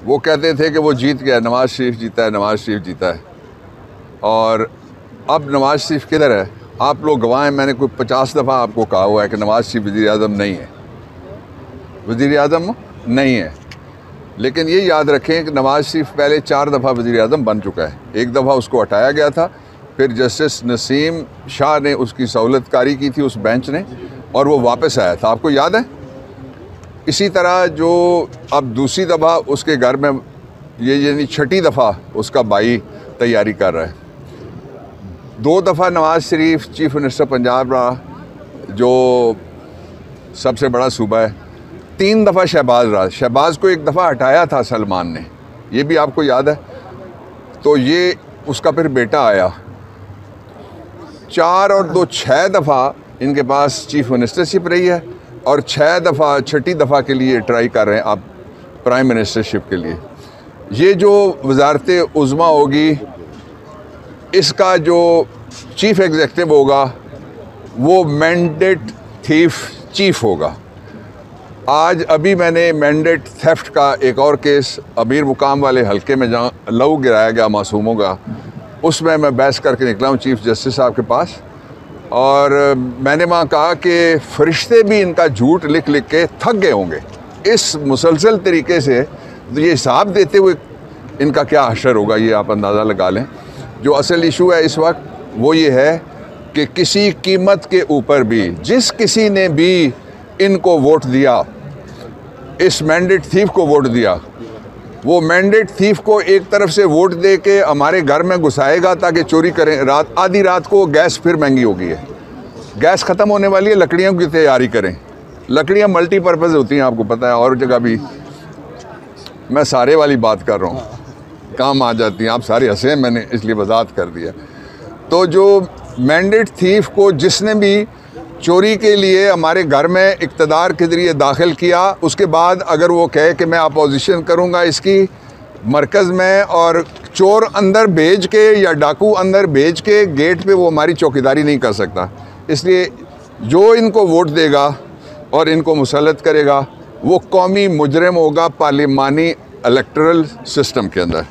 वो कहते थे कि वो जीत गया, नवाज़ शरीफ जीता है, नवाज़ शरीफ जीता है। और अब नवाज़ शरीफ किधर है? आप लोग गवाह हैं, मैंने कोई 50 दफ़ा आपको कहा हुआ है कि नवाज़ शरीफ वज़ीर-ए-आज़म नहीं है, वज़ीर-ए-आज़म नहीं है। लेकिन ये याद रखें कि नवाज़ शरीफ पहले 4 दफ़ा वज़ीर-ए-आज़म बन चुका है। एक दफ़ा उसको हटाया गया था, फिर जस्टिस नसीम शाह ने उसकी सहूलत कारी की थी उस बेंच ने, और वो वापस आया था, आपको याद है। इसी तरह जो अब दूसरी दफ़ा उसके घर में, ये यानी 6ठी दफ़ा उसका भाई तैयारी कर रहा है। 2 दफ़ा नवाज़ शरीफ चीफ मिनिस्टर पंजाब रहा, जो सबसे बड़ा सूबा है। 3 दफ़ा शहबाज रहा। शहबाज को 1 दफ़ा हटाया था सलमान ने, ये भी आपको याद है। तो ये उसका फिर बेटा आया। 4 और 2 6 दफ़ा इनके पास चीफ मिनिस्टरशिप रही है, और 6 दफ़ा 6ठी दफ़ा के लिए ट्राई कर रहे हैं आप प्राइम मिनिस्टरशिप के लिए। ये जो वज़ारत उज़्मा होगी, इसका जो चीफ एग्जेक्टिव होगा वो मैंडेट थीफ चीफ होगा। आज अभी मैंने मैंडेट थेफ्ट का एक और केस अमीर मुकाम वाले हलके में जहाँ लहू गिराया गया मासूमों का, उसमें मैं बहस करके निकला हूँ चीफ जस्टिस साहब के पास। और मैंने वहाँ कहा कि फरिश्ते भी इनका झूठ लिख लिख के थक गए होंगे इस मुसलसल तरीके से। तो ये हिसाब देते हुए इनका क्या हशर होगा, ये आप अंदाज़ा लगा लें। जो असल इशू है इस वक्त वो ये है कि किसी कीमत के ऊपर भी जिस किसी ने भी इनको वोट दिया, इस मैंडेट थीफ को वोट दिया, वो मैंडेट थीफ को एक तरफ से वोट दे के हमारे घर में घुसाएगा ताकि चोरी करें। रात आधी रात को गैस फिर महंगी हो गई है, गैस ख़त्म होने वाली है, लकड़ियों की तैयारी करें। लकड़ियाँ मल्टीपर्पज़ होती हैं, आपको पता है, और जगह भी मैं सारे वाली बात कर रहा हूँ, काम आ जाती हैं। आप सारे हंसे, मैंने इसलिए वजाहत कर दिया। तो जो मैंडेट थीफ को जिसने भी चोरी के लिए हमारे घर में इक़्तिदार के ज़रिए दाखिल किया, उसके बाद अगर वो कहे कि मैं अपोजिशन करूँगा इसकी मरकज़ में, और चोर अंदर भेज के या डाकू अंदर भेज के गेट पे वो हमारी चौकीदारी नहीं कर सकता। इसलिए जो इनको वोट देगा और इनको मुसल्लत करेगा वो कौमी मुजरिम होगा पार्लिमानी इलेक्टरल सिस्टम के अंदर।